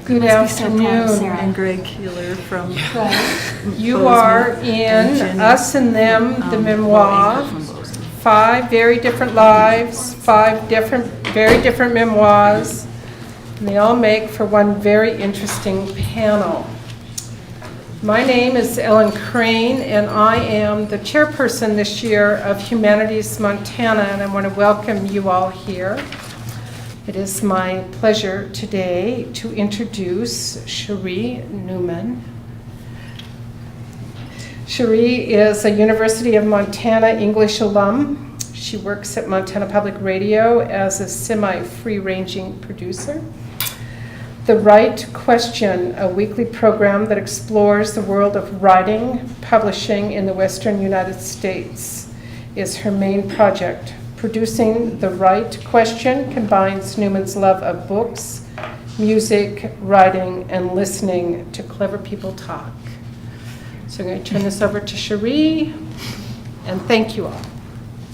Good must be so proud of afternoon. Sarah. And Greg Keeler from You Bozeman, are and in Jenny, Us and Them, the memoir. Lowe-Anker from Bozeman. 5 very different lives, 5 very different memoirs, and they all make for one very interesting panel. My name is Ellen Crane, and I am the chairperson this year of Humanities Montana, and I want to welcome you all here. It is my pleasure today to introduce Cherie Newman. Cherie is a University of Montana English alum. She works at Montana Public Radio as a semi-free-ranging producer. The Right Question, a weekly program that explores the world of writing, publishing in the Western United States, is her main project. Producing The Right Question combines Newman's love of books, music, writing, and listening to clever people talk. So I'm going to turn this over to Cherie, and thank you all.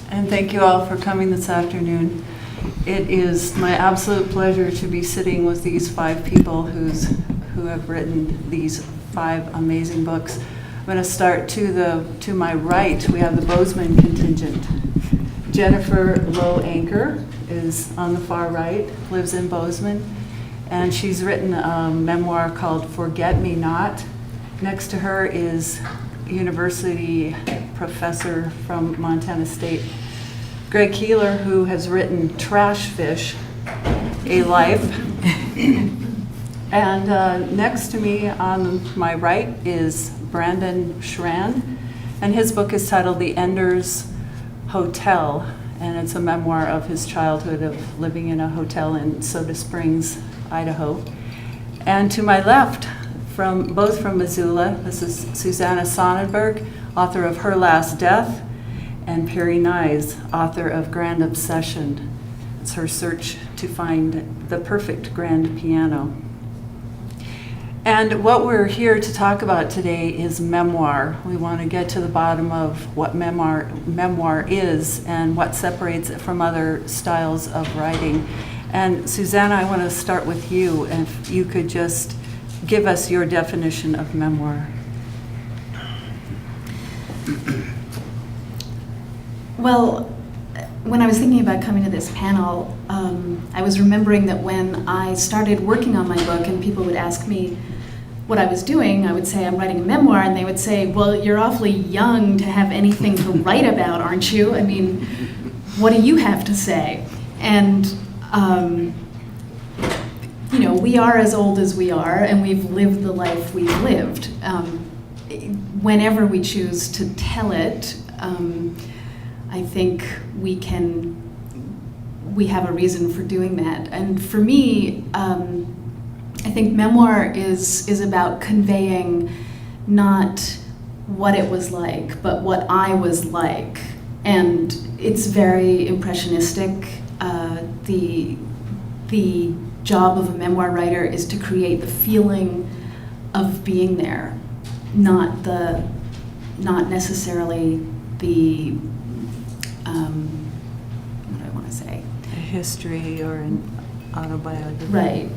And thank you all for coming this afternoon. It is my absolute pleasure to be sitting with these 5 people who have written these 5 amazing books. I'm going to start to my right. We have the Bozeman contingent. Jennifer Lowe-Anker is on the far right, lives in Bozeman, and she's written a memoir called Forget Me Not. Next to her is university professor from Montana State, Greg Keeler, who has written Trash Fish, A Life. And next to me on my right is Brandon Schrand, and his book is titled The Ender's Hotel, and it's a memoir of his childhood of living in a hotel in Soda Springs, Idaho. And to my left, both from Missoula, this is Susanna Sonnenberg, author of Her Last Death, and Perri, Knize, author of Grand Obsession. It's her search to find the perfect grand piano. And what we're here to talk about today is memoir. We want to get to the bottom of what memoir is and what separates it from other styles of writing. And Susanna, I want to start with you, and if you could just give us your definition of memoir. Well, when I was thinking about coming to this panel, I was remembering that when I started working on my book and people would ask me what I was doing, I would say I'm writing a memoir, and they would say, well, you're awfully young to have anything to write about, aren't you? I mean, what do you have to say? And you know, we are as old as we are, and we've lived the life we've lived. Whenever we choose to tell it, I think we have a reason for doing that. And for me, I think memoir is about conveying not what it was like, but what I was like. And it's very impressionistic. The job of a memoir writer is to create the feeling of being there, not necessarily the what do I want to say? A history or an autobiography. Right.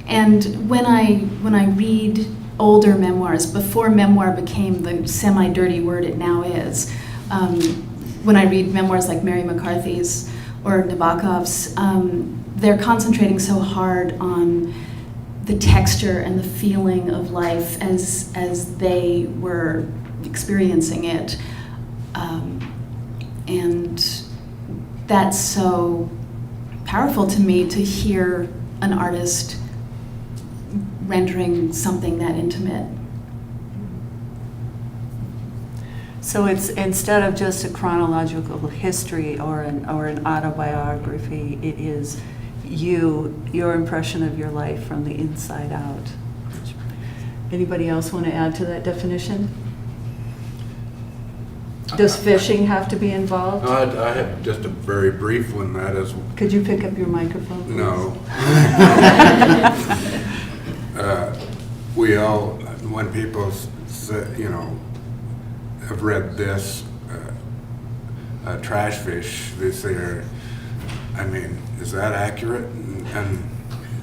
And when I read older memoirs, before memoir became the semi-dirty word it now is, when I read memoirs like Mary McCarthy's or Nabokov's, they're concentrating so hard on the texture and the feeling of life as they were experiencing it. And that's so powerful to me to hear an artist rendering something that intimate. So it's instead of just a chronological history or an autobiography, it is your impression of your life from the inside out. Anybody else want to add to that definition? Does fishing have to be involved? I have just a very brief one. That is, Could you pick up your microphone, please? no. We all, when people say, have read this, Trash Fish, they say, I mean, is that accurate? And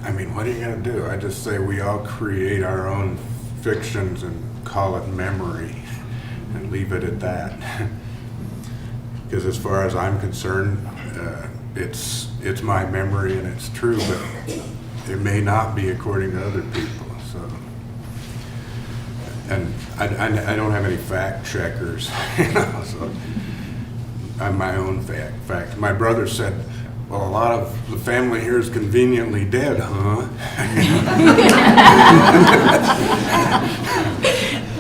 I mean, what are you going to do? I just say we all create our own fictions and call it memory and leave it at that. Because as far as I'm concerned, it's my memory and it's true, but it may not be according to other people. So, and I don't have any fact checkers, so I'm my own fact. My brother said, "Well, a lot of the family here is conveniently dead, huh?"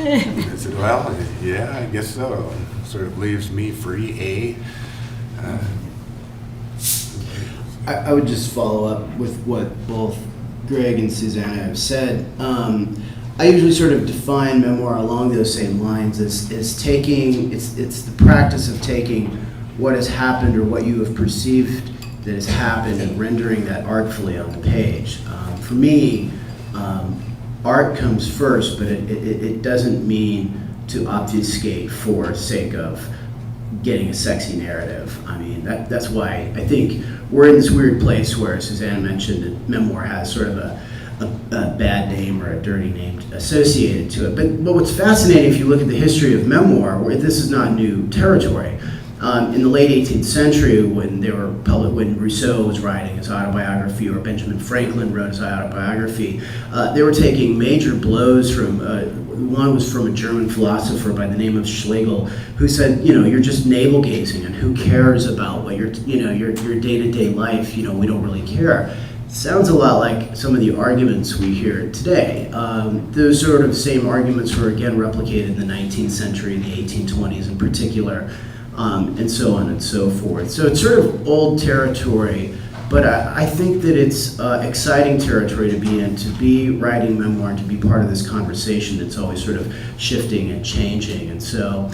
I said, "Well, yeah, I guess so." Sort of leaves me free, eh? I would just follow up with what both Greg and Susanna have said. I usually sort of define memoir along those same lines as taking, it's the practice of taking what has happened or what you have perceived that has happened and rendering that artfully on the page. For me, art comes first, but it doesn't mean to obfuscate for sake of getting a sexy narrative. I mean, that's why I think we're in this weird place where Susanna mentioned that memoir has sort of a bad name or a dirty name associated to it. But what's fascinating, if you look at the history of memoir, where this is not new territory. In the late 18th century, when when Rousseau was writing his autobiography or Benjamin Franklin wrote his autobiography, they were taking major blows from. One was from a German philosopher by the name of Schlegel, who said, you're just navel gazing, and who cares about what your day-to-day life? We don't really care. Sounds a lot like some of the arguments we hear today. Those sort of same arguments were again replicated in the 19th century, in the 1820s in particular. And so on and so forth. So it's sort of old territory, but I think that it's exciting territory to be in, to be writing memoir, and to be part of this conversation that's always sort of shifting and changing. And so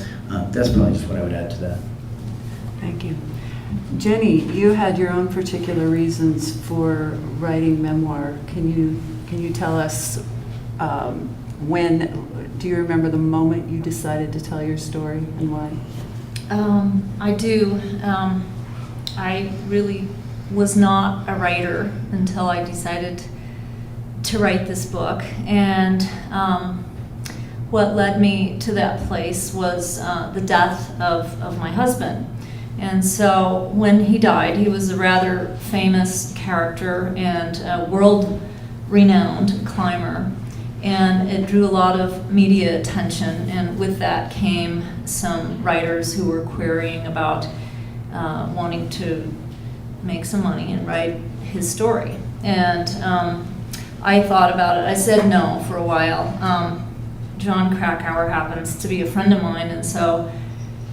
that's probably just what I would add to that. Thank you. Jenny, you had your own particular reasons for writing memoir. Can you tell us do you remember the moment you decided to tell your story and why? I do. I really was not a writer until I decided to write this book. And what led me to that place was the death of my husband. And so when he died, he was a rather famous character and a world-renowned climber. And it drew a lot of media attention, and with that came some writers who were querying about wanting to make some money and write his story. And I thought about it. I said no for a while. John Krakauer happens to be a friend of mine, and so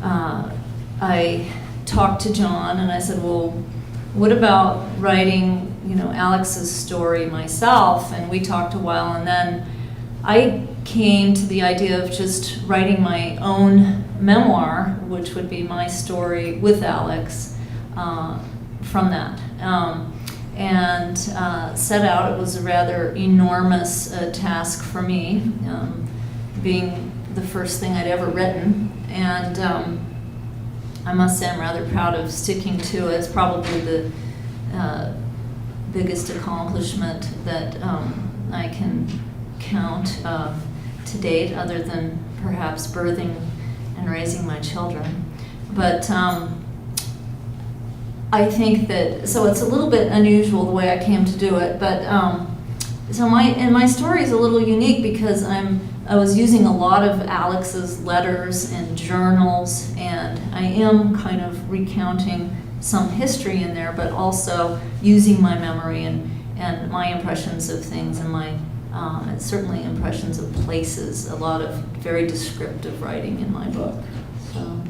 I talked to John and I said, well, what about writing Alex's story myself? And we talked a while, and then I came to the idea of just writing my own memoir, which would be my story with Alex from that. And set out. It was a rather enormous task for me, being the first thing I'd ever written. And I must say I'm rather proud of sticking to it. It's probably the biggest accomplishment that I can count to date, other than perhaps birthing and raising my children. But I think that, so it's a little bit unusual the way I came to do it, but so my story is a little unique because I was using a lot of Alex's letters and journals, and I am kind of recounting some history in there, but also using my memory and my impressions of things and my certainly impressions of places. A lot of very descriptive writing in my book. So.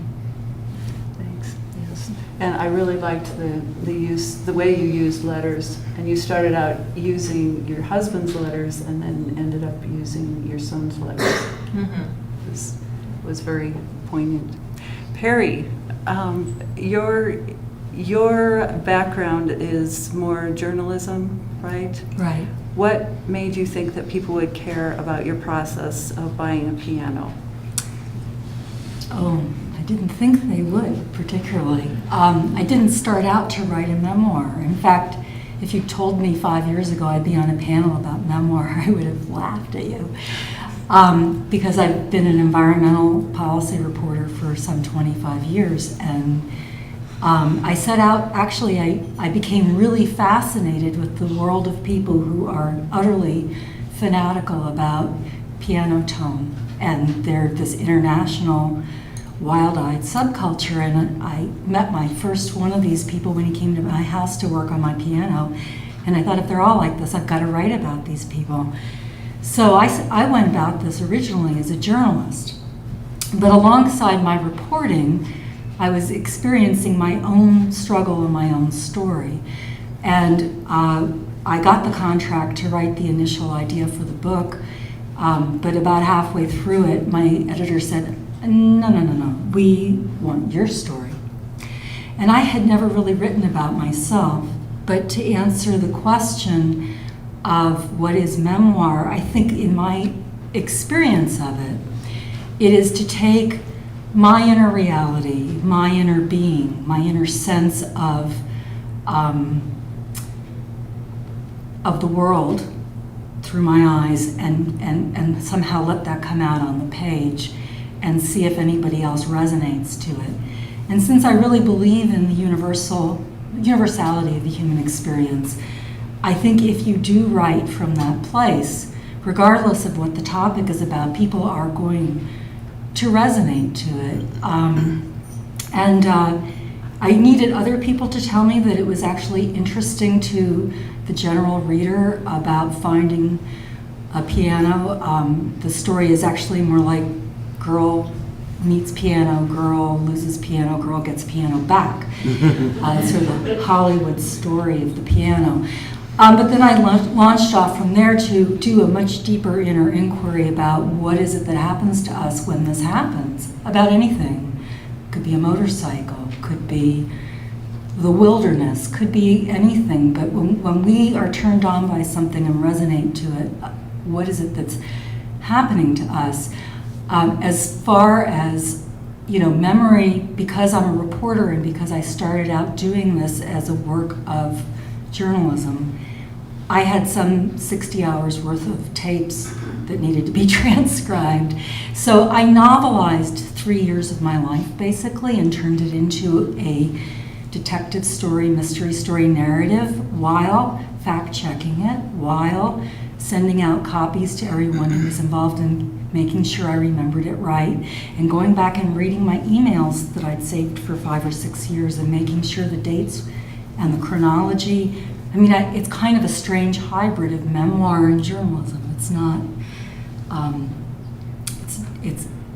Thanks. Yes. And I really liked the way you used letters. And you started out using your husband's letters and then ended up using your son's letters. Mm-hmm. It was very poignant. Perri, your background is more journalism, right? Right. What made you think that people would care about your process of buying a piano? Oh, I didn't think they would particularly. I didn't start out to write a memoir. In fact, if you told me 5 years ago I'd be on a panel about memoir, I would have laughed at you. Because I've been an environmental policy reporter for some 25 years, and I set out, actually I became really fascinated with the world of people who are utterly fanatical about piano tone, and they're this international wild-eyed subculture, and I met my first one of these people when he came to my house to work on my piano, and I thought, if they're all like this, I've got to write about these people. So I went about this originally as a journalist, but alongside my reporting, I was experiencing my own struggle and my own story. And I got the contract to write the initial idea for the book, but about halfway through it, my editor said, no, we want your story. And I had never really written about myself, but to answer the question of what is memoir, I think in my experience of it, it is to take my inner reality, my inner being, my inner sense of the world through my eyes, and somehow let that come out on the page and see if anybody else resonates to it. And since I really believe in the universality of the human experience, I think if you do write from that place, regardless of what the topic is about, people are going to resonate to it. I needed other people to tell me that it was actually interesting to the general reader about finding a piano. The story is actually more like girl meets piano, girl loses piano, girl gets piano back. Sort of the Hollywood story of the piano. But then I launched off from there to do a much deeper inner inquiry about what is it that happens to us when this happens, about anything. Could be a motorcycle, could be the wilderness, could be anything. But when we are turned on by something and resonate to it, what is it that's happening to us? As far as, memory, because I'm a reporter and because I started out doing this as a work of journalism, I had some 60 hours worth of tapes that needed to be transcribed. So I novelized 3 years of my life, basically, and turned it into a detective story, mystery story narrative, while fact-checking it, while sending out copies to everyone who was involved in making sure I remembered it right, and going back and reading my emails that I'd saved for 5 or 6 years and making sure the dates and the chronology. I mean, it's kind of a strange hybrid of memoir and journalism. It's not,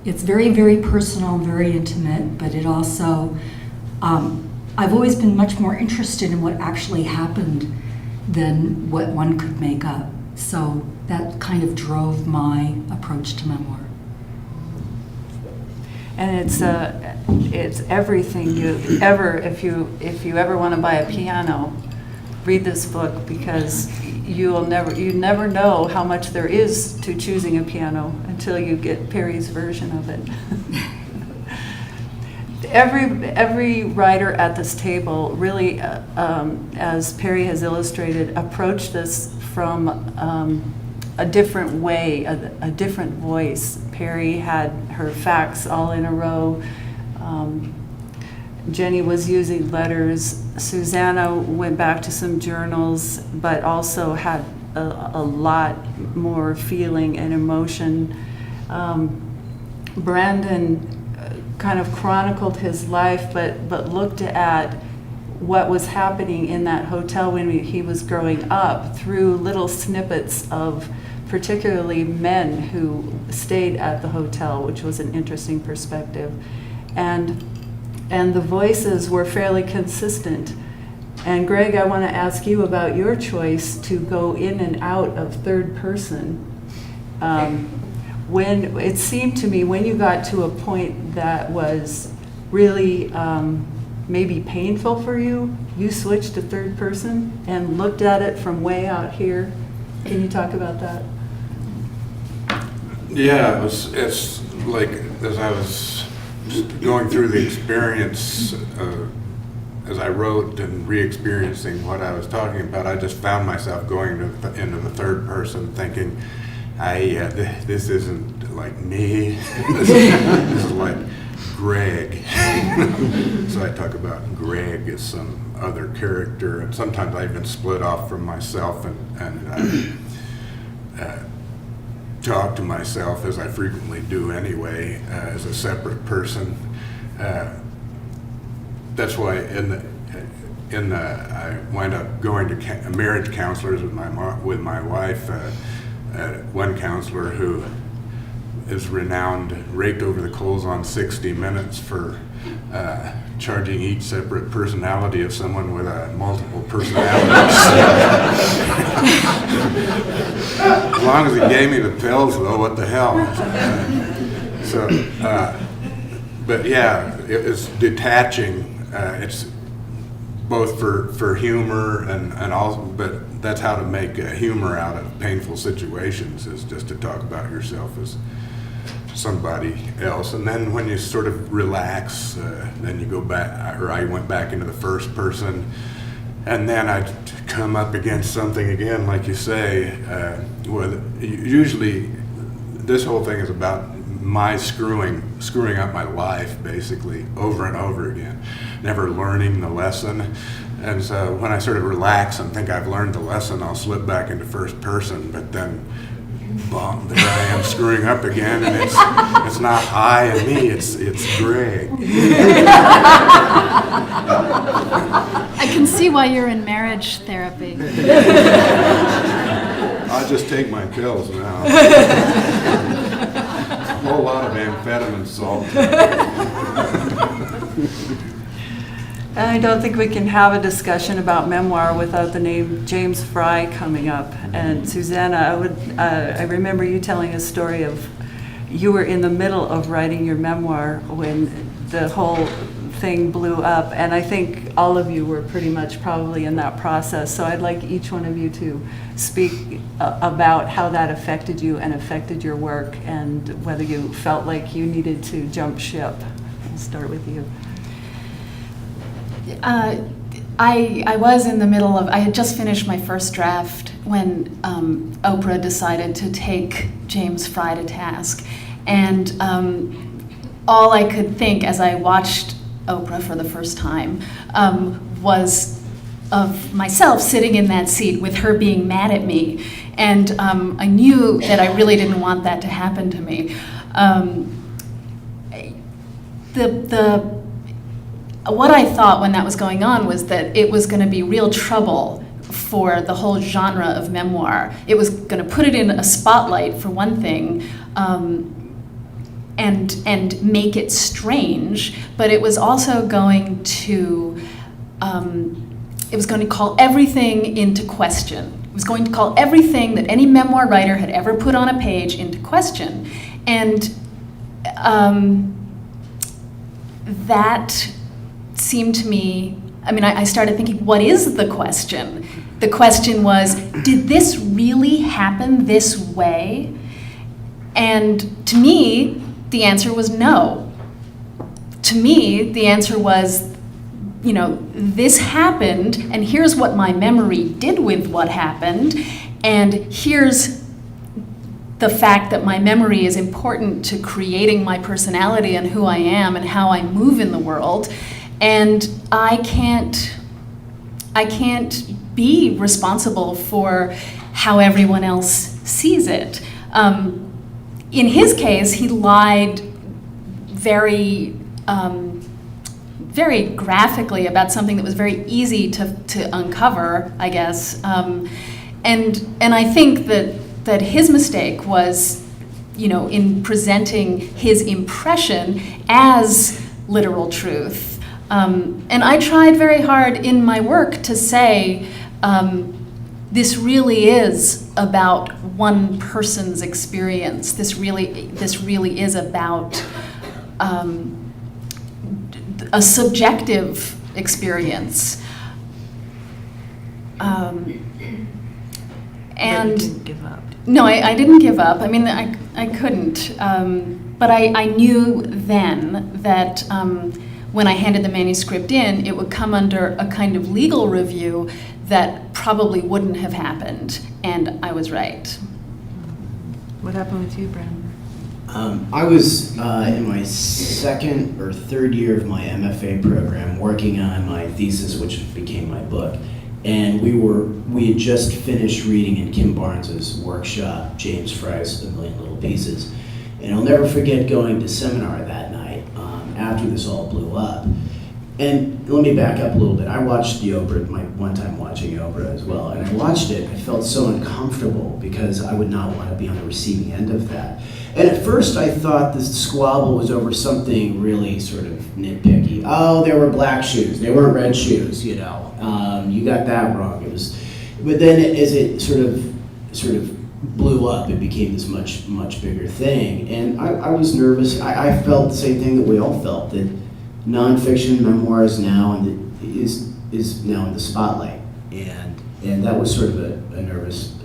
it's very, very personal, very intimate, but it also, I've always been much more interested in what actually happened than what one could make up. So that kind of drove my approach to memoir. And it's everything you ever, if you ever want to buy a piano, read this book, because you never know how much there is to choosing a piano until you get Perri's version of it. Every writer at this table really, as Perri has illustrated, approached this from a different way, a different voice. Perri had her facts all in a row. Jenny was using letters. Susanna went back to some journals, but also had a lot more feeling and emotion. Brandon kind of chronicled his life, but looked at what was happening in that hotel when he was growing up through little snippets of particularly men who stayed at the hotel, which was an interesting perspective. And the voices were fairly consistent. And Greg, I want to ask you about your choice to go in and out of third person. When it seemed to me, when you got to a point that was really maybe painful for you, you switched to third person and looked at it from way out here. Can you talk about that? Yeah, it's like, as I was going through the experience as I wrote and re-experiencing what I was talking about, I just found myself going into the third person, thinking, this isn't like me. This is like Greg. So I talk about Greg as some other character, and sometimes I even split off from myself and talk to myself, as I frequently do anyway, as a separate person. That's why I wind up going to marriage counselors with my wife. One counselor who is renowned, raked over the coals on 60 Minutes for charging each separate personality of someone with multiple personalities. As long as he gave me the pills, though, what the hell? But yeah, it was detaching. It's both for humor and also, but that's how to make humor out of painful situations, is just to talk about yourself as somebody else. And then when you sort of relax, then you go back, or I went back into the first person, and then I'd come up against something again, like you say. Usually this whole thing is about my screwing up my life, basically, over and over again, never learning the lesson. And so when I sort of relax and think I've learned the lesson, I'll slip back into first person, but then boom, there I am screwing up again, and it's not I and me, it's Greg. I can see why you're in marriage therapy. I'll just take my pills now. A whole lot of amphetamine salt. I don't think we can have a discussion about memoir without the name James Fry coming up. And Susanna, I remember you telling a story of you were in the middle of writing your memoir when the whole thing blew up, and I think all of you were pretty much probably in that process. So I'd like each one of you to speak about how that affected you and affected your work, and whether you felt like you needed to jump ship. I'll start with you. I was in the middle of, I had just finished my first draft when Oprah decided to take James Fry to task. And all I could think as I watched Oprah for the first time was of myself sitting in that seat with her being mad at me. And I knew that I really didn't want that to happen to me. What I thought when that was going on was that it was going to be real trouble for the whole genre of memoir. It was going to put it in a spotlight, for one thing, and make it strange, but it was also going to call everything into question. It was going to call everything that any memoir writer had ever put on a page into question. And that seemed to me, I started thinking, what is the question? The question was, did this really happen this way? And to me, the answer was no. To me, the answer was, this happened, and here's what my memory did with what happened, and here's the fact that my memory is important to creating my personality and who I am and how I move in the world. And I can't be responsible for how everyone else sees it. In his case, he lied very graphically about something that was very easy to uncover, I guess. And I think that his mistake was, in presenting his impression as literal truth. And I tried very hard in my work to say, this really is about one person's experience. This really is about a subjective experience. And you didn't give up. No, I didn't give up. I couldn't. But I knew then that when I handed the manuscript in, it would come under a kind of legal review that probably wouldn't have happened, and I was right. What happened with you, Brandon? I was in my second or third year of my MFA program working on my thesis, which became my book. And we had just finished reading in Kim Barnes's workshop, James Fry's A Million Little Pieces. And I'll never forget going to seminar that night after this all blew up. And let me back up a little bit. I watched the Oprah, my one time watching Oprah as well, and I watched it. I felt so uncomfortable because I would not want to be on the receiving end of that. And at first I thought this squabble was over something really sort of nitpicky. Oh, there were black shoes. They weren't red shoes, you know. You got that wrong. It was, but then as it sort of blew up, it became this much bigger thing. And I was nervous. I felt the same thing that we all felt, that nonfiction memoir is now is now in the spotlight, and that was sort of a nervous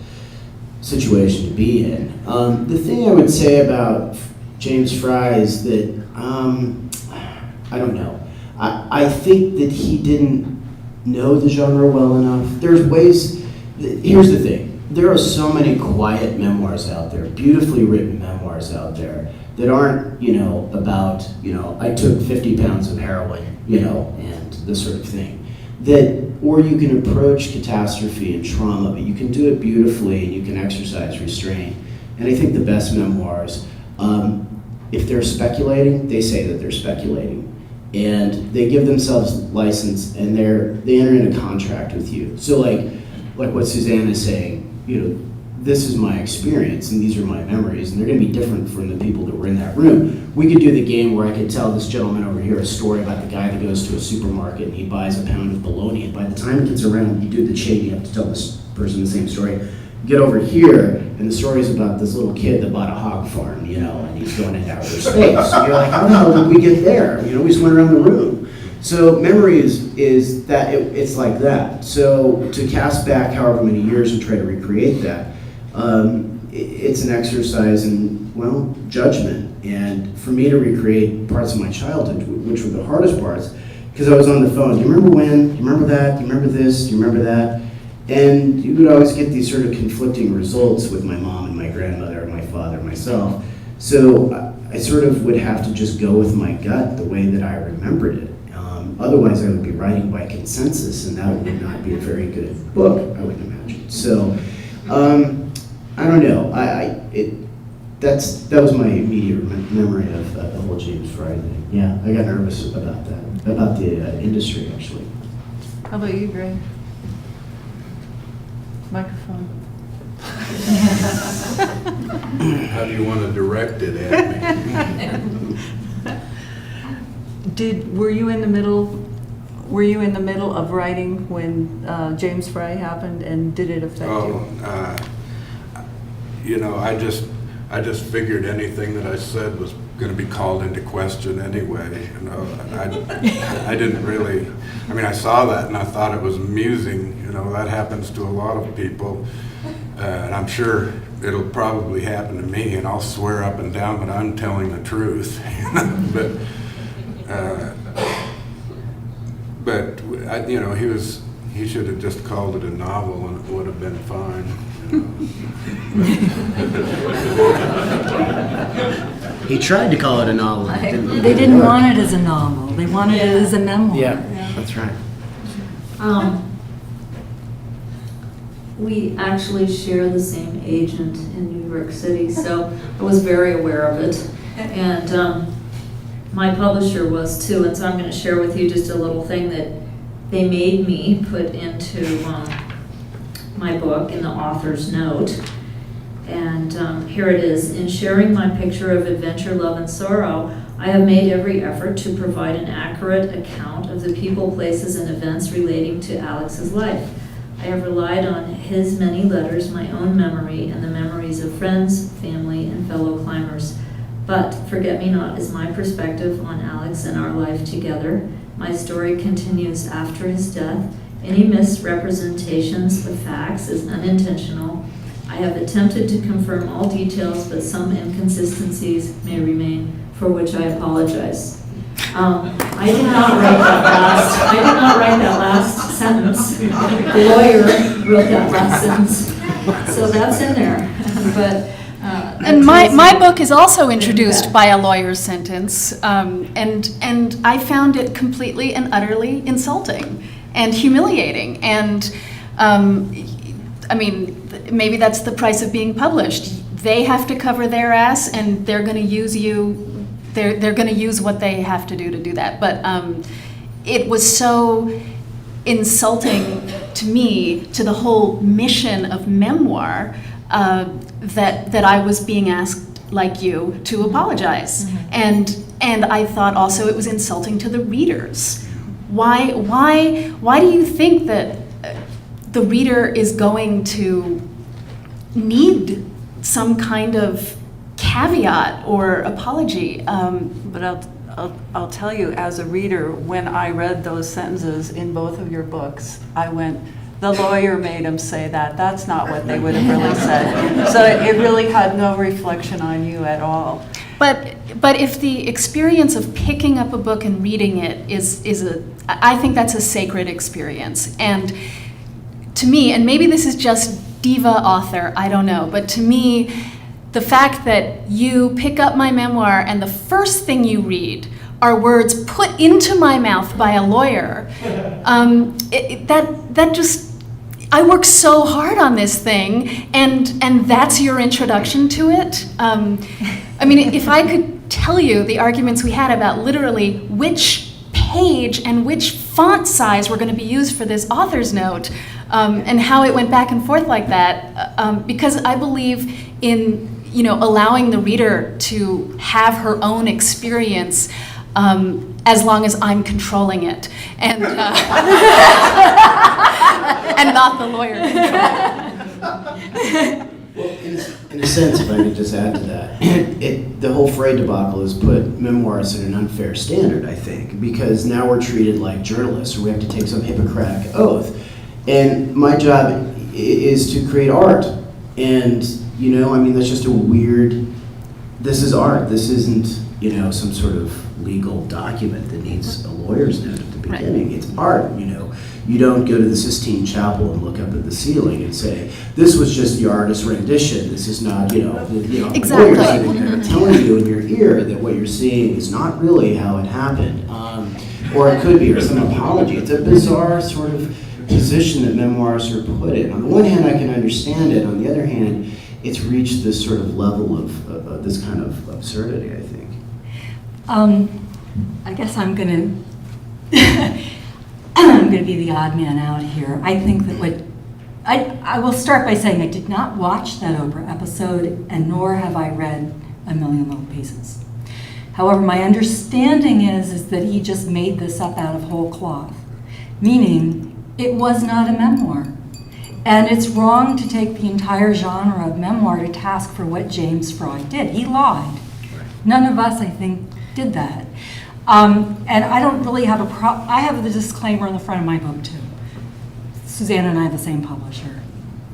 situation to be in. The thing I would say about James Fry is that I don't know. I think that he didn't know the genre well enough. There's ways. Here's the thing. There are so many quiet memoirs out there, beautifully written memoirs out there that aren't, about, I took 50 pounds of heroin, and this sort of thing. Or you can approach catastrophe and trauma, but you can do it beautifully and you can exercise restraint. And I think the best memoirs, if they're speculating, they say that they're speculating. And they give themselves license and they enter into contract with you. So like what Susanna is saying, this is my experience and these are my memories, and they're going to be different from the people that were in that room. We could do the game where I could tell this gentleman over here a story about the guy that goes to a supermarket and he buys a pound of bologna, and by the time it gets around, you do the chain, you have to tell this person the same story. Get over here, and the story is about this little kid that bought a hog farm, and he's going into outer space. So you're like, how the hell did we get there? We just went around the room. So memory is that it's like that. So to cast back however many years and try to recreate that, it's an exercise in, judgment. And for me to recreate parts of my childhood, which were the hardest parts, because I was on the phone. Do you remember when? Do you remember that? Do you remember this? Do you remember that? And you would always get these sort of conflicting results with my mom and my grandmother and my father and myself. So I sort of would have to just go with my gut the way that I remembered it. Otherwise, I would be writing by consensus, and that would not be a very good book, I would imagine. So, I don't know. That was my immediate memory of the whole James Fry thing. Yeah, I got nervous about that, about the industry, actually. How about you, Greg? Microphone. How do you want to direct it at me? Were you in the middle of writing when James Fry happened, and did it affect you? I just figured anything that I said was going to be called into question anyway. I didn't really. I saw that and I thought it was amusing. That happens to a lot of people, and I'm sure it'll probably happen to me. And I'll swear up and down, but I'm telling the truth. But he should have just called it a novel and it would have been fine. He tried to call it a novel. They didn't want it as a novel. They wanted it as a memoir. Yeah, that's right. We actually share the same agent in New York City, so I was very aware of it. And my publisher was too, and so I'm going to share with you just a little thing that they made me put into my book in the author's note. And here it is. In sharing my picture of adventure, love, and sorrow, I have made every effort to provide an accurate account of the people, places, and events relating to Alex's life. I have relied on his many letters, my own memory, and the memories of friends, family, and fellow climbers. But Forget-Me-Not is my perspective on Alex and our life together. My story continues after his death. Any misrepresentations of facts is unintentional. I have attempted to confirm all details, but some inconsistencies may remain, for which I apologize. I did not write that last sentence. The lawyer wrote that last sentence. So that's in there. But And my book is also introduced by a lawyer's sentence, and I found it completely and utterly insulting and humiliating. And I mean, maybe that's the price of being published. They have to cover their ass, and they're going to use you. They're going to use what they have to do that. But it was so insulting to me, to the whole mission of Memoir, that I was being asked, like you, to apologize. Mm-hmm. And I thought also it was insulting to the readers. Why do you think that the reader is going to need some kind of caveat or apology? But I'll tell you, as a reader, when I read those sentences in both of your books, I went, the lawyer made him say that. That's not what they would have really said. So it really had no reflection on you at all. But if the experience of picking up a book and reading it I think that's a sacred experience. And to me, and maybe this is just diva author, I don't know, but to me, the fact that you pick up my memoir and the first thing you read are words put into my mouth by a lawyer, that just, I worked so hard on this thing, and that's your introduction to it. I mean, if I could tell you the arguments we had about literally which page and which font size were going to be used for this author's note, and how it went back and forth like that, because I believe in allowing the reader to have her own experience, as long as I'm controlling it, and and not the lawyer controlling it. Well, in a sense, if I could just add to that, the whole Freud debacle has put memoirs at an unfair standard, I think, because now we're treated like journalists, or we have to take some Hippocratic oath. And my job is to create art. And, that's just a weird, this is art. This isn't, some sort of legal document that needs a lawyer's note at the beginning. Right. It's art, You don't go to the Sistine Chapel and look up at the ceiling and say, this was just the artist's rendition. This is not, Exactly. Lawyers telling you in your ear that what you're seeing is not really how it happened. Or it could be, or some apology. It's a bizarre sort of position that memoirs are put in. On the one hand, I can understand it. On the other hand, it's reached this sort of level of this kind of absurdity, I think. I guess I'm going to be the odd man out here. I think that I will start by saying I did not watch that Oprah episode, and nor have I read A Million Little Pieces. However, my understanding is that he just made this up out of whole cloth, meaning it was not a memoir. And it's wrong to take the entire genre of memoir to task for what James Freud did. He lied. None of us, I think, did that. And I don't really have I have the disclaimer on the front of my book, too. Susanna and I have the same publisher.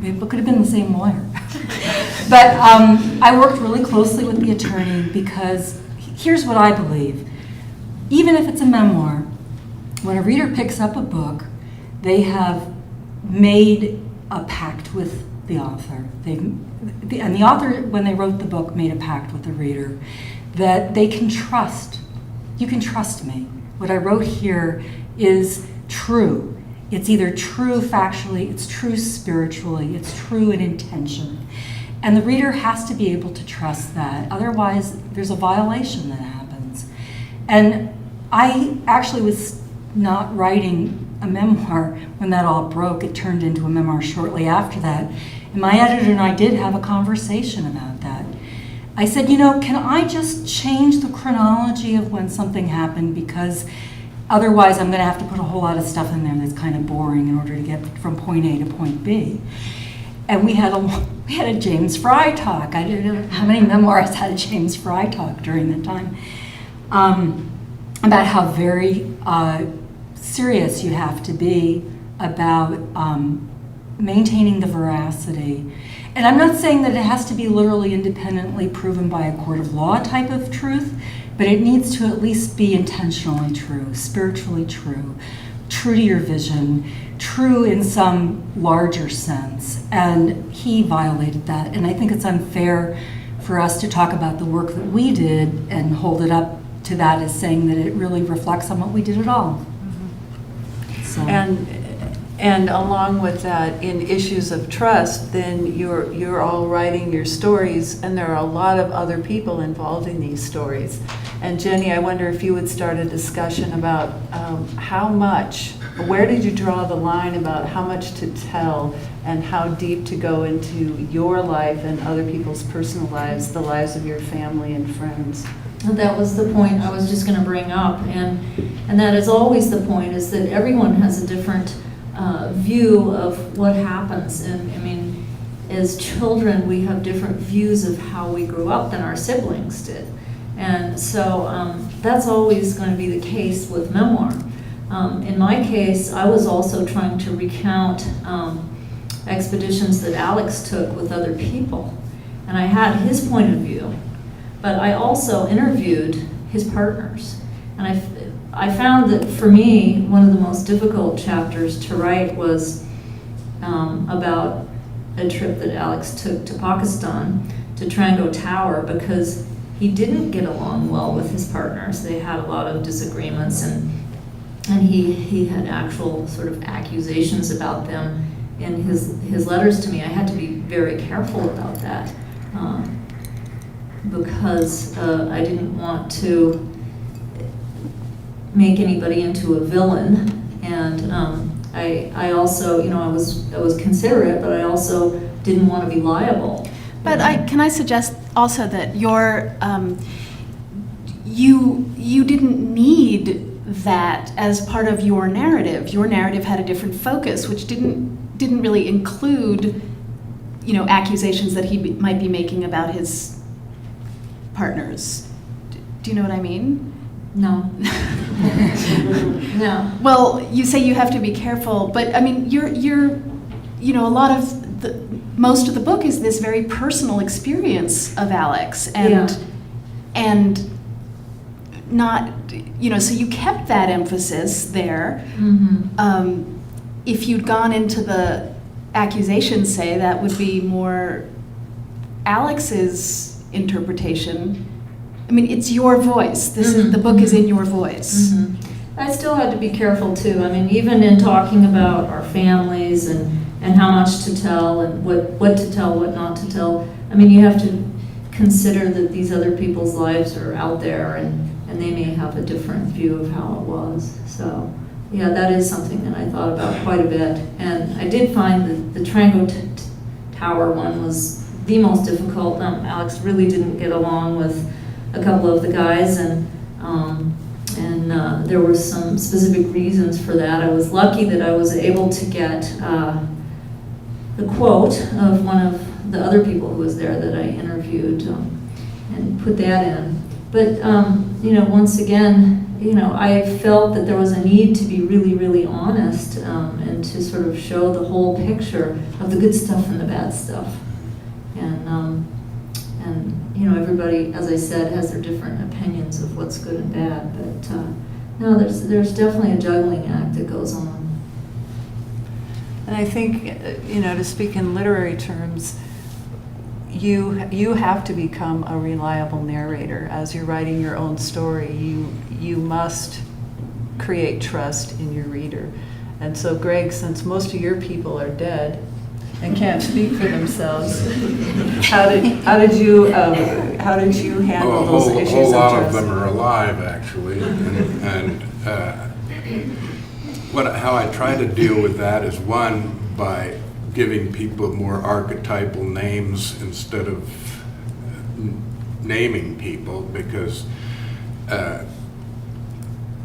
It could have been the same lawyer. But I worked really closely with the attorney, because here's what I believe. Even if it's a memoir, when a reader picks up a book, they have made a pact with the author. And the author, when they wrote the book, made a pact with the reader that they can trust. You can trust me. What I wrote here is true. It's either true factually, it's true spiritually, it's true in intention. And the reader has to be able to trust that. Otherwise, there's a violation that happens. And I actually was not writing a memoir when that all broke. It turned into a memoir shortly after that. And my editor and I did have a conversation about that. I said, can I just change the chronology of when something happened, because otherwise I'm going to have to put a whole lot of stuff in there that's kind of boring in order to get from point A to point B. And we had a James Fry talk. I don't know how many memoirs had a James Fry talk during that time, about how very serious you have to be about maintaining the veracity. And I'm not saying that it has to be literally independently proven by a court of law type of truth, but it needs to at least be intentionally true, spiritually true, true to your vision, true in some larger sense. And he violated that. And I think it's unfair for us to talk about the work that we did and hold it up to that as saying that it really reflects on what we did at all. So. And along with that, in issues of trust, then you're all writing your stories, and there are a lot of other people involved in these stories. And Jenny, I wonder if you would start a discussion about where did you draw the line about how much to tell and how deep to go into your life and other people's personal lives, the lives of your family and friends? That was the point I was just going to bring up, and that is always the point, is that everyone has a different view of what happens. And I mean, as children, we have different views of how we grew up than our siblings did. And so that's always going to be the case with memoir. In my case, I was also trying to recount expeditions that Alex took with other people. And I had his point of view, but I also interviewed his partners. And I found that for me, one of the most difficult chapters to write was about a trip that Alex took to Pakistan, to Trango Tower, because he didn't get along well with his partners. They had a lot of disagreements, and he had actual sort of accusations about them in his letters to me. I had to be very careful about that because I didn't want to make anybody into a villain, and I also, I was considerate, but I also didn't want to be liable. But can I suggest also that you didn't need that as part of your narrative. Your narrative had a different focus, which didn't really include, accusations that he might be making about his partners. Do you know what I mean? No. No. Well, you say you have to be careful, but I mean, you're a lot of most of the book is this very personal experience of Alex, and not, so you kept that emphasis there. Mm-hmm. If you'd gone into the accusations, say, that would be more Alex's interpretation. I mean, it's your voice. The book is in your voice. Mm-hmm. I still had to be careful too. I mean, even in talking about our families and how much to tell and what to tell, what not to tell. I mean, you have to consider that these other people's lives are out there, and they may have a different view of how it was. So, yeah, that is something that I thought about quite a bit. And I did find that the Trango Tower one was the most difficult. Alex really didn't get along with a couple of the guys, and there were some specific reasons for that. I was lucky that I was able to get the quote of one of the other people who was there that I interviewed and put that in. But once again, I felt that there was a need to be really, really honest and to sort of show the whole picture of the good stuff and the bad stuff. And everybody, as I said, has their different opinions of what's good and bad. But no, there's definitely a juggling act that goes on. And I think, to speak in literary terms, you have to become a reliable narrator as you're writing your own story. You must create trust in your reader. And so, Greg, since most of your people are dead and can't speak for themselves, how did you handle those issues of trust? A whole lot of them are alive, actually, and how I try to deal with that is, one, by giving people more archetypal names instead of naming people, because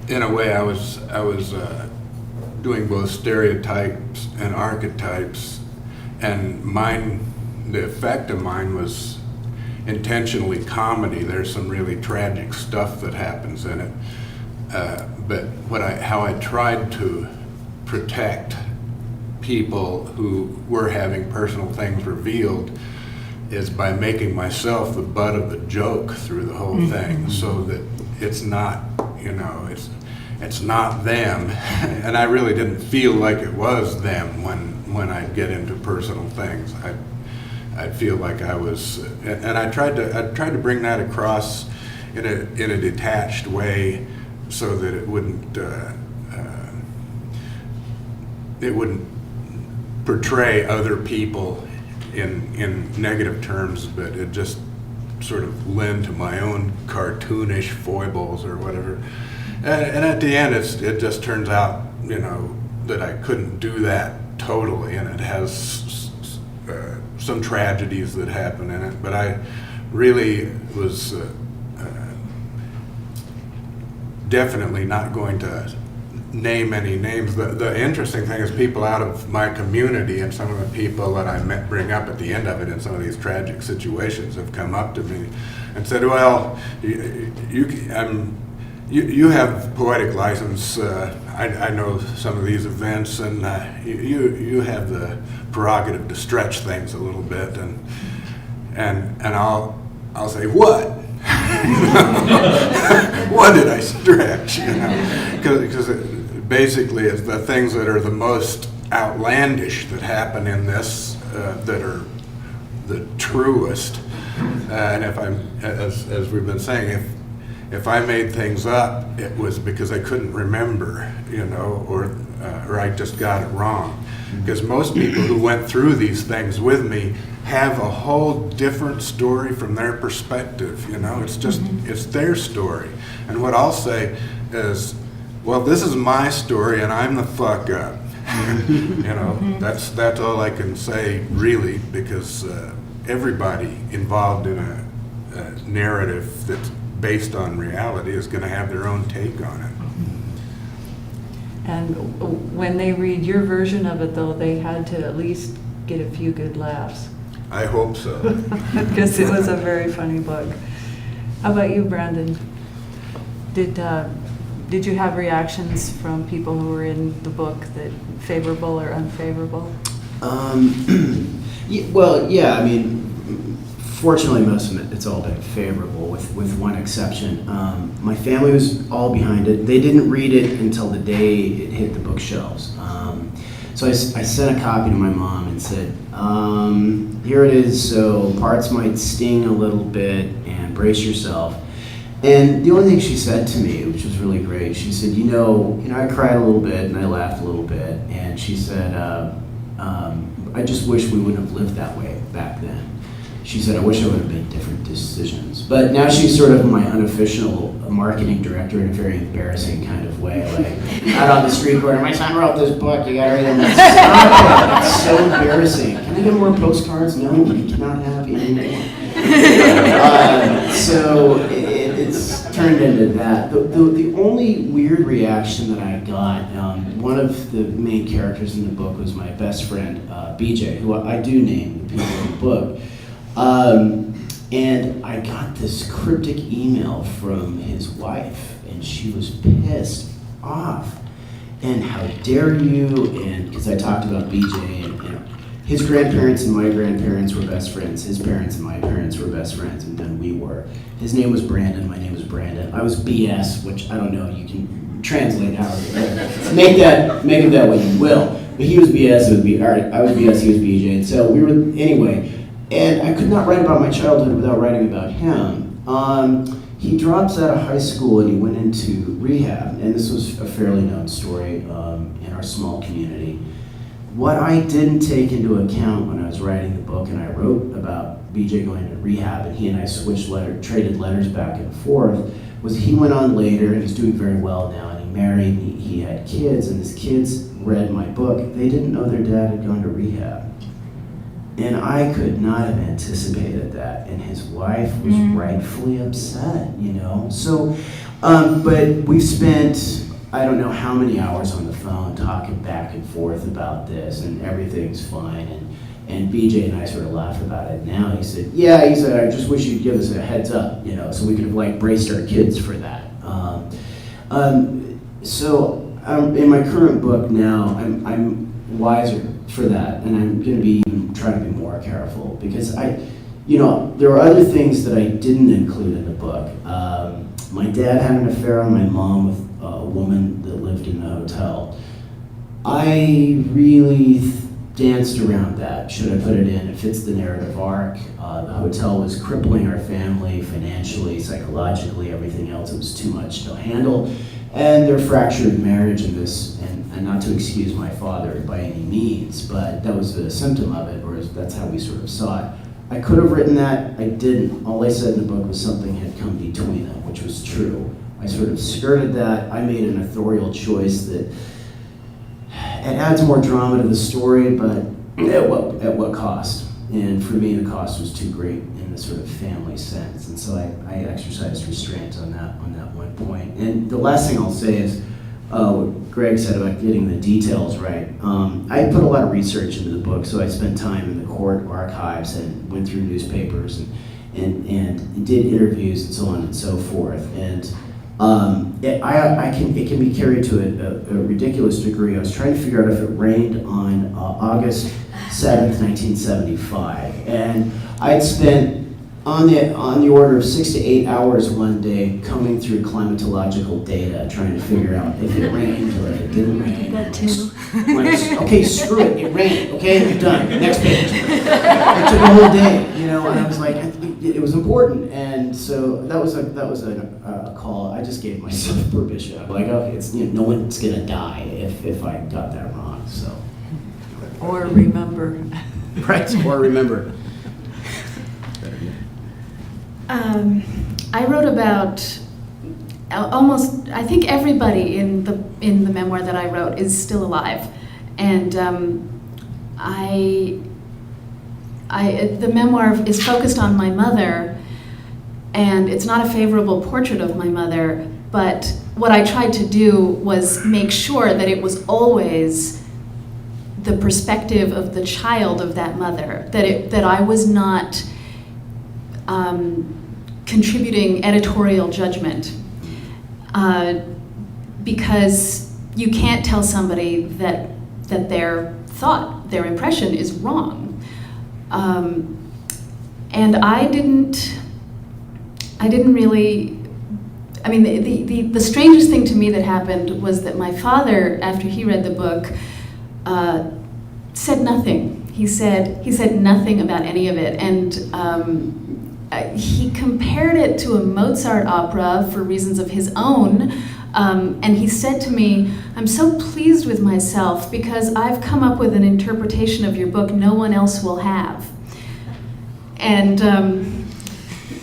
in a way I was doing both stereotypes and archetypes, and the effect of mine was intentionally comedy. There's some really tragic stuff that happens in it, but how I tried to protect people who were having personal things revealed is by making myself the butt of the joke through the whole thing, so that it's not, you know, it's not them. And I really didn't feel like it was them when I get into personal things. I feel like I was, and I tried to bring that across in a detached way, so that it wouldn't portray other people in negative terms, but it just sort of lend to my own cartoonish foibles or whatever. And at the end, it just turns out, you know, that I couldn't do that totally, and it has some tragedies that happen in it. But I really was definitely not going to name any names. The interesting thing is people out of my community and some of the people that I bring up at the end of it in some of these tragic situations have come up to me and said, well, you have poetic license. I know some of these events, and you have the prerogative to stretch things a little bit, and I'll say, what? What did I stretch? You know, because basically it's the things that are the most outlandish that happen in this that are the truest. And if I'm, as we've been saying, if I made things up, it was because I couldn't remember, you know, or I just got it wrong. Because most people who went through these things with me have a whole different story from their perspective, you know. It's just, it's their story. And what I'll say is, well, this is my story and I'm the fuck up. You know, that's all I can say, really, because everybody involved in a narrative that's based on reality is going to have their own take on it. And when they read your version of it, though, they had to at least get a few good laughs. I hope so. Because it was a very funny book. How about you, Brandon? Did you have reactions from people who were in the book that favorable or unfavorable? Well, yeah, I mean, fortunately, most of it's all been favorable, with one exception. My family was all behind it. They didn't read it until the day it hit the bookshelves. So I sent a copy to my mom and said, here it is, so parts might sting a little bit, and brace yourself. And the only thing she said to me, which was really great, she said, you know, I cried a little bit and I laughed a little bit, and she said, I just wish we wouldn't have lived that way back then. She said, I wish I would have made different decisions. But now she's sort of my unofficial marketing director in a very embarrassing kind of way. Like, out on the street corner, my son wrote this book, you gotta read it. Stop it. It's so embarrassing. Can I get more postcards? No, I'm not happy anymore. So it's turned into that. The only weird reaction that I got, one of the main characters in the book was my best friend, BJ, who I do name the people in the book. And I got this cryptic email from his wife, and she was pissed off. And how dare you, and because I talked about BJ, and his grandparents and my grandparents were best friends, his parents and my parents were best friends, and then we were. His name was Brandon, my name was Brandon. I was BS, which I don't know, you can translate however, make it that way you will. But he was BS, I was BS, he was BJ, and so we were, anyway. And I could not write about my childhood without writing about him. He drops out of high school and he went into rehab, and this was a fairly known story in our small community. What I didn't take into account when I was writing the book, and I wrote about BJ going into rehab, and he and I traded letters back and forth, was he went on later, and he's doing very well now, and he married, and he had kids, and his kids read my book. They didn't know their dad had gone to rehab. And I could not have anticipated that, and his wife was rightfully upset, you know. So, but we've spent, I don't know how many hours on the phone talking back and forth about this, and everything's fine. And BJ and I sort of laugh about it now. He said, I just wish you'd give us a heads up, you know, so we could have like braced our kids for that. So in my current book now, I'm wiser for that, and I'm going to be trying to be more careful because there were other things that I didn't include in the book. My dad had an affair on my mom with a woman that lived in a hotel. I really danced around that. Should I put it in? It fits the narrative arc. The hotel was crippling our family financially, psychologically, everything else. It was too much to handle. And their fractured marriage and this, and not to excuse my father by any means, but that was a symptom of it, or that's how we sort of saw it. I could have written that, I didn't. All I said in the book was something had come between them, which was true. I sort of skirted that. I made an authorial choice that it adds more drama to the story, but at what cost? And for me, the cost was too great in the sort of family sense, and so I exercised restraint on that one point. And the last thing I'll say is what Greg said about getting the details right. I put a lot of research into the book, so I spent time in the court archives and went through newspapers and did interviews and so on and so forth. And it can be carried to a ridiculous degree. I was trying to figure out if it rained on August 7th, 1975, and I'd spent on the order of 6 to 8 hours one day combing through climatological data, trying to figure out if it rained or if it didn't rain. That too. Okay, screw it, it rained. Okay, you're done. Next page. It took a whole day, and I was like, it was important, and so that was a call. I just gave myself permission. I'm like, okay, it's no one's gonna die if I got that wrong. So. Or remember. Right, or remember. I wrote about almost, I think everybody in the memoir that I wrote is still alive, and the memoir is focused on my mother, and it's not a favorable portrait of my mother, but what I tried to do was make sure that it was always the perspective of the child of that mother, that I was not contributing editorial judgment, because you can't tell somebody that their thought, their impression is wrong. And I didn't really, I mean, the strangest thing to me that happened was that my father, after he read the book, said nothing. He said nothing about any of it, and he compared it to a Mozart opera for reasons of his own, and he said to me, "I'm so pleased with myself because I've come up with an interpretation of your book no one else will have." And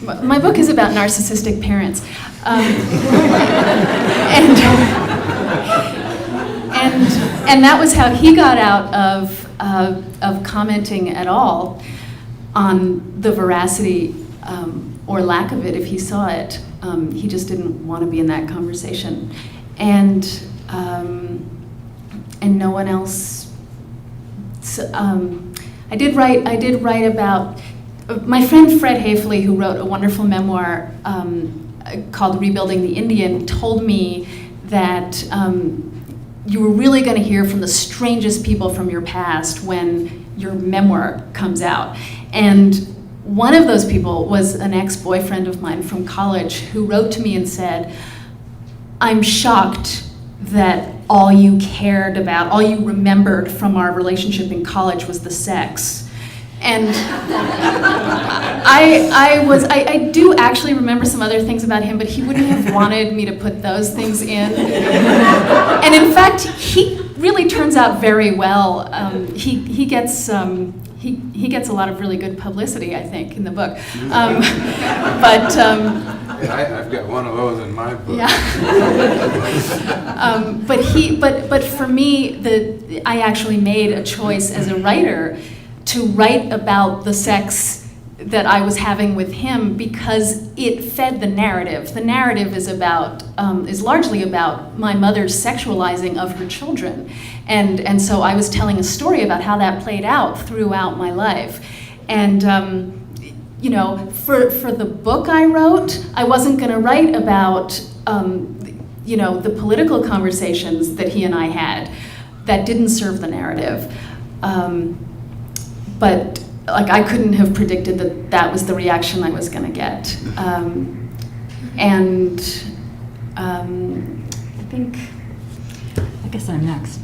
my book is about narcissistic parents, and that was how he got out of commenting at all on the veracity or lack of it if he saw it. He just didn't want to be in that conversation, and no one else. So, I did write about my friend Fred Hafley, who wrote a wonderful memoir called Rebuilding the Indian, told me that you were really going to hear from the strangest people from your past when your memoir comes out. And one of those people was an ex-boyfriend of mine from college who wrote to me and said, "I'm shocked that all you cared about, all you remembered from our relationship in college was the sex." And I do actually remember some other things about him, but he wouldn't have wanted me to put those things in. And in fact, he really turns out very well. He gets he gets a lot of really good publicity, I think, in the book. I've got one of those in my book. Yeah. But for me, I actually made a choice as a writer to write about the sex that I was having with him because it fed the narrative. The narrative is largely about my mother's sexualizing of her children. And so I was telling a story about how that played out throughout my life. And for the book I wrote, I wasn't going to write about the political conversations that he and I had. that didn't serve the narrative. But like I couldn't have predicted that that was the reaction I was going to get. I guess I'm next.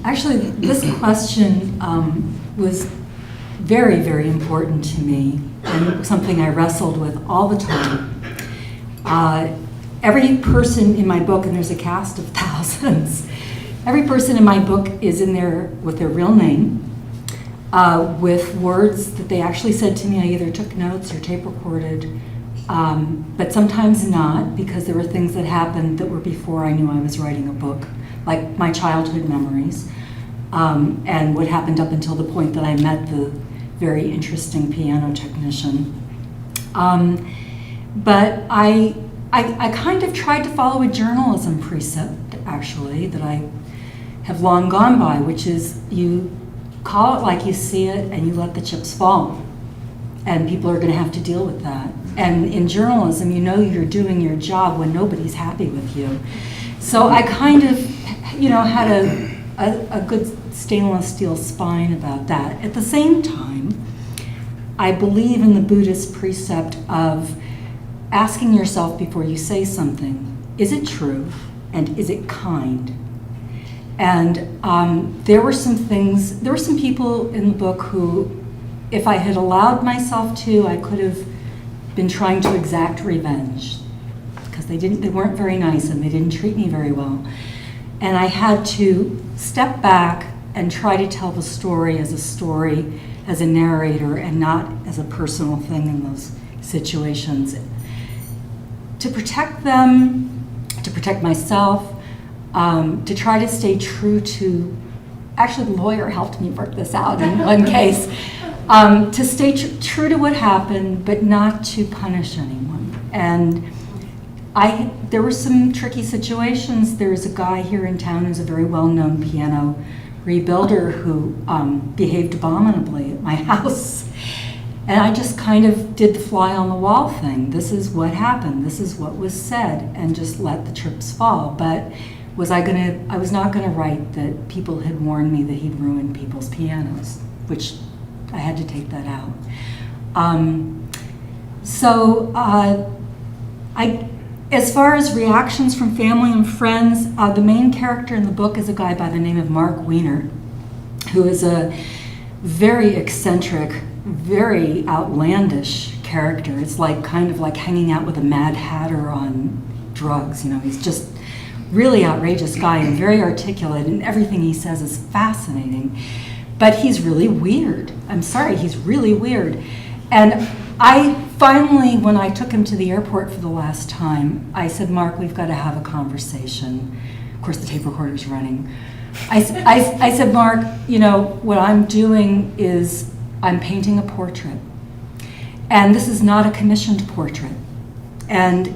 Actually, this question was very, very important to me and something I wrestled with all the time. Every person in my book, and there's a cast of thousands, every person in my book is in there with their real name, with words that they actually said to me. I either took notes or tape recorded, but sometimes not, because there were things that happened that were before I knew I was writing a book, like my childhood memories, and what happened up until the point that I met the very interesting piano technician. But I kind of tried to follow a journalism precept, actually, that I have long gone by, which is you call it like you see it and you let the chips fall. And people are going to have to deal with that. And in journalism, you know you're doing your job when nobody's happy with you. So I kind of, had a good stainless steel spine about that. At the same time, I believe in the Buddhist precept of asking yourself before you say something, is it true and is it kind? And there were some people in the book who, if I had allowed myself to, I could have been trying to exact revenge, because they weren't very nice and they didn't treat me very well. And I had to step back and try to tell the story, as a narrator, and not as a personal thing in those situations. To protect them, to protect myself, to try to stay true to, actually the lawyer helped me work this out in one case, to stay true to what happened, but not to punish anyone. And there were some tricky situations. There's a guy here in town who's a very well-known piano rebuilder who behaved abominably at my house. And I just kind of did the fly on the wall thing. This is what happened. This is what was said, and just let the chips fall. But I was not gonna write that people had warned me that he'd ruined people's pianos, which I had to take that out. As far as reactions from family and friends, the main character in the book is a guy by the name of Mark Weiner, who is a very eccentric, very outlandish character. It's kind of like hanging out with a Mad Hatter on drugs. He's just really outrageous guy and very articulate, and everything he says is fascinating. But he's really weird. I'm sorry, he's really weird. And I finally, when I took him to the airport for the last time, I said, Mark, we've got to have a conversation. Of course, the tape recorder's running. I said, Mark, what I'm doing is I'm painting a portrait. And this is not a commissioned portrait. And,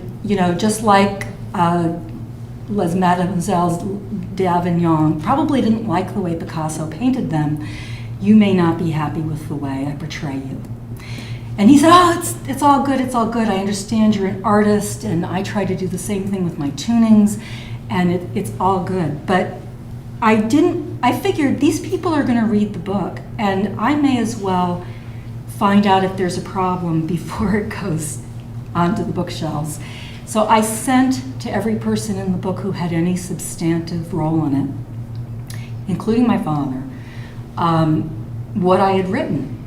just like Les Mademoiselles d'Avignon probably didn't like the way Picasso painted them, you may not be happy with the way I portray you. And he said, it's all good, it's all good. I understand you're an artist, and I try to do the same thing with my tunings, and it's all good. But I figured these people are gonna read the book, and I may as well find out if there's a problem before it goes onto the bookshelves. So I sent to every person in the book who had any substantive role in it, including my father, what I had written.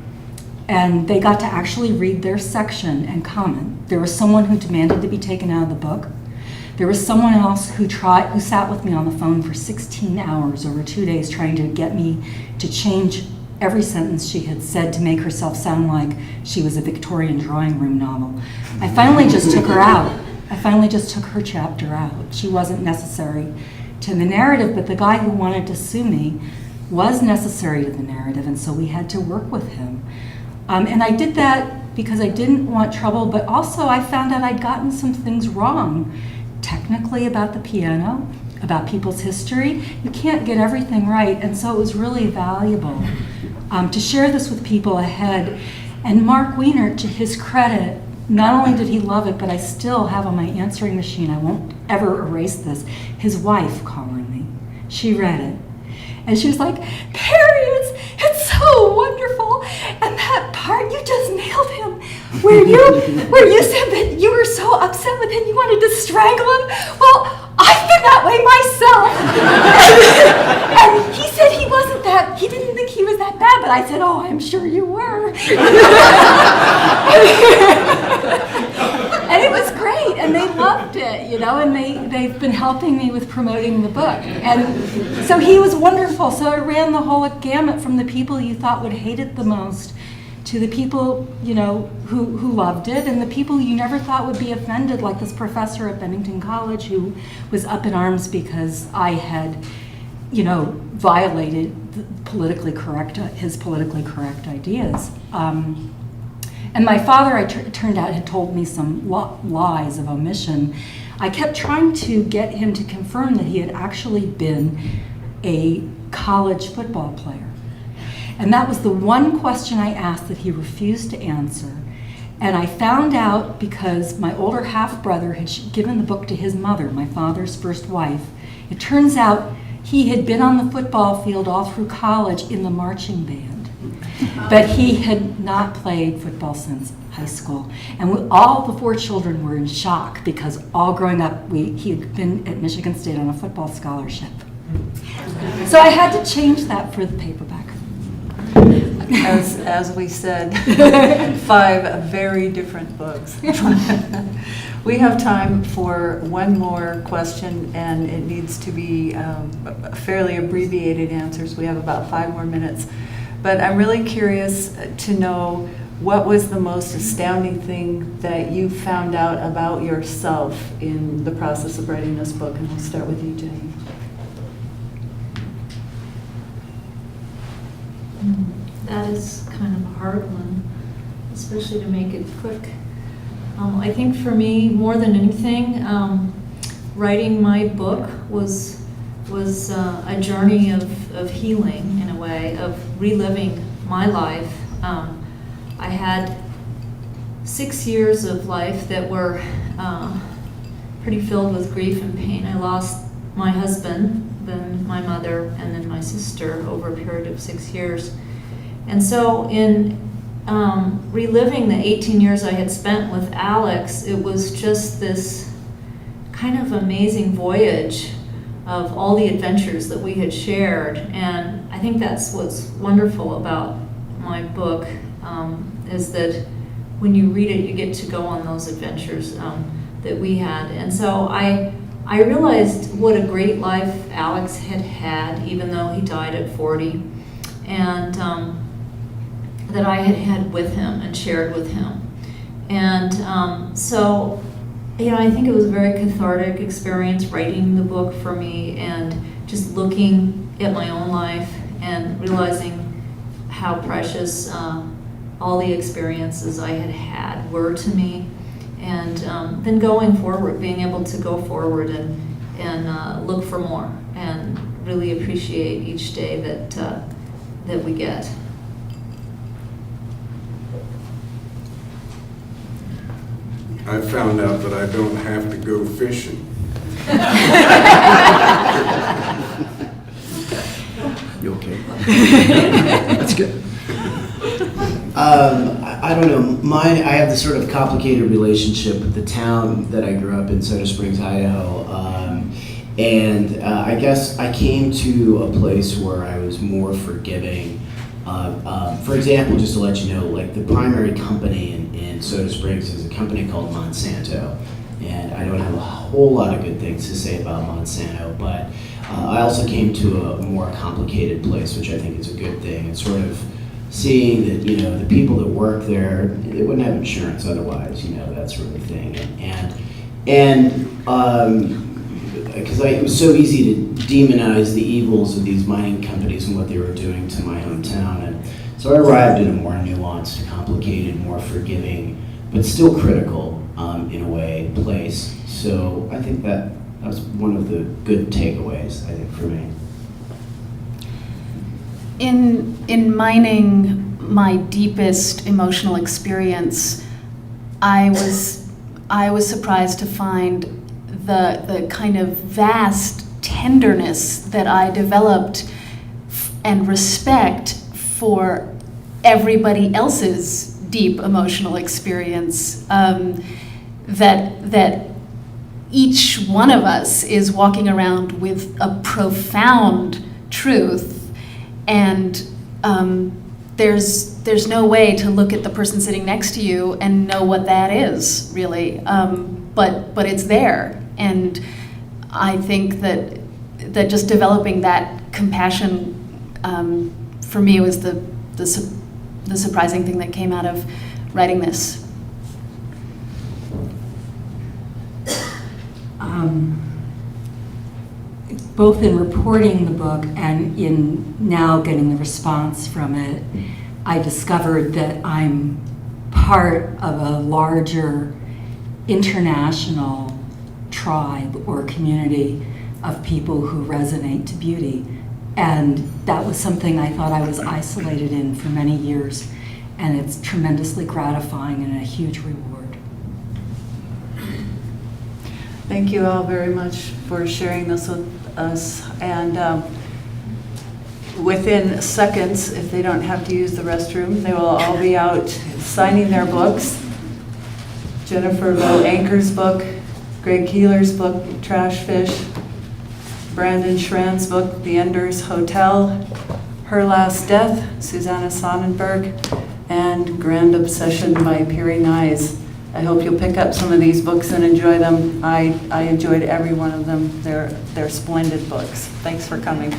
And they got to actually read their section and comment. There was someone who demanded to be taken out of the book. There was someone else who sat with me on the phone for 16 hours over 2 days trying to get me to change every sentence she had said to make herself sound like she was a Victorian drawing room novel. I finally just took her out. I finally just took her chapter out. She wasn't necessary to the narrative, but the guy who wanted to sue me was necessary to the narrative, and so we had to work with him. And I did that because I didn't want trouble, but also I found out I'd gotten some things wrong, technically about the piano, about people's history. You can't get everything right, and so it was really valuable to share this with people ahead. And Mark Weiner, to his credit, not only did he love it, but I still have on my answering machine, I won't ever erase this, his wife calling me. She read it. And she was like, Perri, it's so wonderful. And that part, you just nailed him. Where you said that you were so upset with him, you wanted to strangle him. Well, I've been that way myself. And he said he didn't think he was that bad, but I said, oh, I'm sure you were. And it was great, and they loved it, and they've been helping me with promoting the book. And so he was wonderful. So I ran the whole gamut from the people you thought would hate it the most to the people, who loved it, and the people you never thought would be offended, like this professor at Bennington College who was up in arms because I had, violated his politically correct ideas. And my father, it turned out, had told me some lies of omission. I kept trying to get him to confirm that he had actually been a college football player. And that was the one question I asked that he refused to answer. And I found out because my older half-brother had given the book to his mother, my father's first wife. It turns out he had been on the football field all through college in the marching band. But he had not played football since high school. And all the 4 children were in shock because all growing up, he had been at Michigan State on a football scholarship. So I had to change that for the paperback. As we said, 5 very different books. We have time for one more question, and it needs to be fairly abbreviated answers. We have about 5 more minutes. But I'm really curious to know, what was the most astounding thing that you found out about yourself in the process of writing this book? And we'll start with you, Jenny. That is kind of a hard one, especially to make it quick. I think for me, more than anything, writing my book was a journey of healing, in a way, of reliving my life. I had 6 years of life that were pretty filled with grief and pain. I lost my husband, then my mother, and then my sister over a period of 6 years. And so in reliving the 18 years I had spent with Alex, it was just this kind of amazing voyage of all the adventures that we had shared. And I think that's what's wonderful about my book, is that when you read it, you get to go on those adventures that we had. And so I realized what a great life Alex had had, even though he died at 40, and that I had had with him and shared with him. And so, I think it was a very cathartic experience writing the book for me, and just looking at my own life and realizing how precious all the experiences I had had were to me. And then going forward, being able to go forward and look for more and really appreciate each day that we get. I found out that I don't have to go fishing. You okay? That's good. I don't know. I have this sort of complicated relationship with the town that I grew up in, Soda Springs, Idaho. And I guess I came to a place where I was more forgiving. For example, just to let you know, like the primary company in Soda Springs is a company called Monsanto. And I don't have a whole lot of good things to say about Monsanto, but I also came to a more complicated place, which I think is a good thing. It's sort of seeing that, the people that work there, they wouldn't have insurance otherwise, that sort of thing. Because it was so easy to demonize the evils of these mining companies and what they were doing to my hometown. And so I arrived in a more nuanced, complicated, more forgiving, but still critical, in a way, place. So I think that was one of the good takeaways, I think, for me. In mining, my deepest emotional experience, I was surprised to find the kind of vast tenderness that I developed and respect for everybody else's deep emotional experience, that each one of us is walking around with a profound truth, and there's no way to look at the person sitting next to you and know what that is, really, but it's there. And I think that just developing that compassion, for me, was the surprising thing that came out of writing this. Both in reporting the book and in now getting the response from it, I discovered that I'm part of a larger international tribe or community of people who resonate to beauty. And that was something I thought I was isolated in for many years. And it's tremendously gratifying and a huge reward. Thank you all very much for sharing this with us. And within seconds, if they don't have to use the restroom, they will all be out signing their books. Jennifer Lowe-Anker's book, Greg Keeler's book, Trash Fish, Brandon Schrand's book, The Enders Hotel, Her Last Death, Susanna Sonnenberg, and Grand Obsession by Perri Knize. I hope you'll pick up some of these books and enjoy them. I enjoyed every one of them. They're splendid books. Thanks for coming.